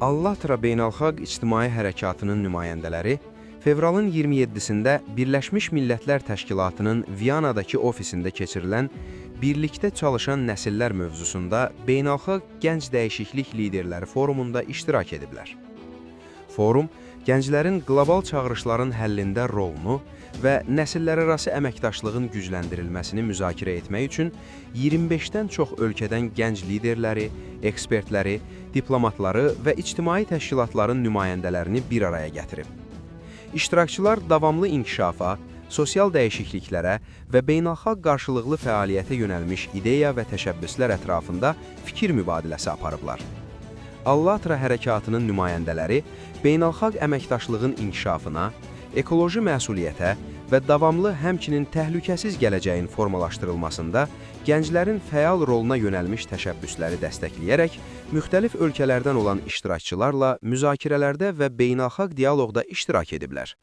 Allatra Beynəlxalq İctimai Hərəkatının nümayəndələri fevralın 27-sində Birləşmiş Millətlər Təşkilatının Viyanadakı ofisində keçirilən Birlikdə Çalışan Nəsillər mövzusunda Beynəlxalq Gənc Dəyişiklik Liderləri Forumunda iştirak ediblər. Forum, gənclərin qlobal çağırışların həllində rolunu və nəsillərarası əməkdaşlığın gücləndirilməsini müzakirə etmək üçün 25-dən çox ölkədən gənc liderləri, ekspertləri, diplomatları və ictimai təşkilatların nümayəndələrini bir araya gətirib. İştirakçılar davamlı inkişafa, sosial dəyişikliklərə və beynəlxalq qarşılıqlı fəaliyyətə yönəlmiş ideya və təşəbbüslər ətrafında fikir mübadiləsi aparıblar. Allatra hərəkatının nümayəndələri beynəlxalq əməkdaşlığın inkişafına, ekoloji məsuliyyətə və davamlı həmçinin təhlükəsiz gələcəyin formalaşdırılmasında gənclərin fəal roluna yönəlmiş təşəbbüsləri dəstəkləyərək müxtəlif ölkələrdən olan iştirakçılarla müzakirələrdə və beynəlxalq dialoqda iştirak ediblər.